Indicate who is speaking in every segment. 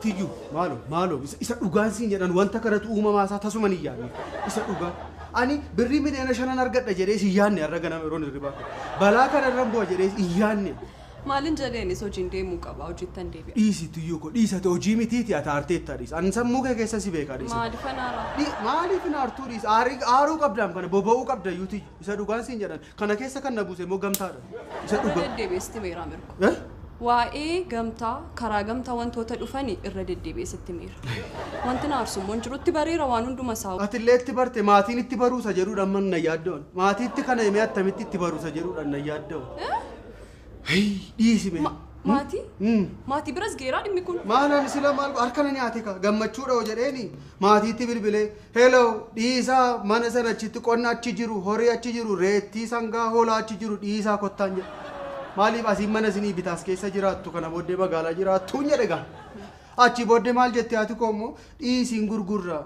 Speaker 1: tiyyu maalo isa dhugaan siin jedhan wanta kanatu uumamaa isaa tasuma ni yaadne isa dhugaa ani birrii miliyoona 5 argadha jedhee si yaadne har'a ganama yeroon hirribaa balaa kana irraan bu'a jedhee si yaadne
Speaker 2: maalin jedheenis hojiin deemuu qaba hojjettan deebi'a
Speaker 1: dhiisi tiyyu ko dhiisate hojii mitiiti ati aarteetta dhiis ani sammuu kee keessa si beekaa dhiisa maaliif naartuu dhiis aaruu qabdaam kana boba'uu qabda yuuti isa dhugaan siin jedhan kana keessa kan na buuse immoo gamtaadha isa dhugaa
Speaker 2: deddeebi'eesti meeraa mirko waa'ee gamtaa karaa gamtaa wantoota dhufanii irra deddeebi'eesitti meera wanti naarsummoon jirutti bareera waan hunduma isaa
Speaker 1: ati illee itti barte maatiin itti baruusa jedhuudhaan man na yaaddoon maatiitti kana himee attamitti itti baruusa jedhuudhaan na yaaddoon dhiisime
Speaker 2: maatii biras geeraa dhimmi kun
Speaker 1: maalaan sila maal harkana nyaate ka gammachuudha jedheeni maatiitti bilbilee heloo dhiisaa mana sana achitti qonna achi jiru horii achi jiru reettii sangaa hoolaa achi jiru dhiisaa kottaan jedhe maaliif asiin mana isinii bitaas keessa jiraattu kana booddee magaalaa jiraattuun jedhe gaa achi booddee maal jettee ati koommoo dhiisiin gurgurraa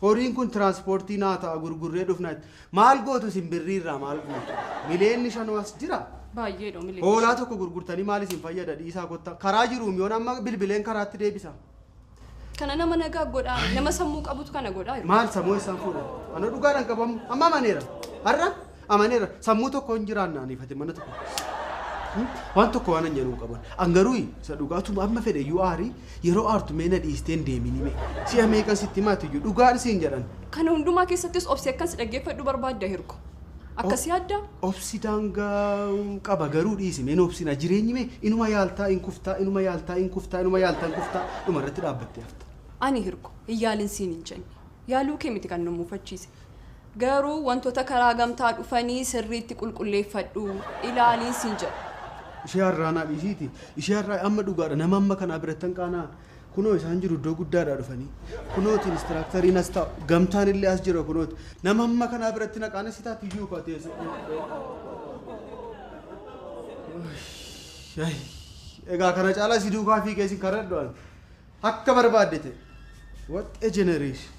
Speaker 1: horiin kun tiraanspoortii naa ta'a gurgurree dhufnaatti maal gootu simbirriirraa maal gootu mileenni 5 as jira
Speaker 2: baay'eedha mileenni
Speaker 1: hoolaa tokko gurgurtanii maal isin fayyada dhiisaa kottaa karaa jiruum yoon amma bilbileen karaatti deebisa
Speaker 2: kana nama nagaa godhaa nama sammuu qabutu kana godhaa
Speaker 1: maal sammuu isaan fuudha ana dhugaadhaan qabamu amma amaneera har'a amaneera sammuu tokko hin jiraannaan ifate mana tokko waan tokko waan jedhu qaban angaruu isa dhugaatu amma fedhe yoo aari yeroo aartu meena dhiisteen deemini mee si ameekan sitti maatiyyu dhugaan siin jedhan
Speaker 2: kana hundumaa keessattis obsi akkas dhaggeeffadhu barbaadda hirko akkasii adda
Speaker 1: obsi daangaa qaba garuu dhiisimeen obsina jireenyi mee inuma yaaltaa in kuftaa inuma yaaltaa in kuftaa inuma yaaltaa in kuftaa dhuma irratti dhaabbattee hafta
Speaker 2: ani hirko iyyaalin siin hin jenne yaaluu kee miti kan nu muufachiise garuu wantoota karaa gamtaa dhufanii sirriitti qulqulleeffadhu ilaaliin siin jedhu
Speaker 1: ishee har'aanaa dhiisiiti ishee har'aa amma dhugaadha nama amma kanaa birattan qaanaa kunoo isaan jiru iddoo guddaadhaa dhufanii kunooti inistiraakteriin as taa'u gamtaan illee as jira kunooti nama amma kanaa biratti naqaana si taati iyyuu kaateessa egaa kana caalaa si duukaa fiigee si karadhu akka barbaaddete what a generation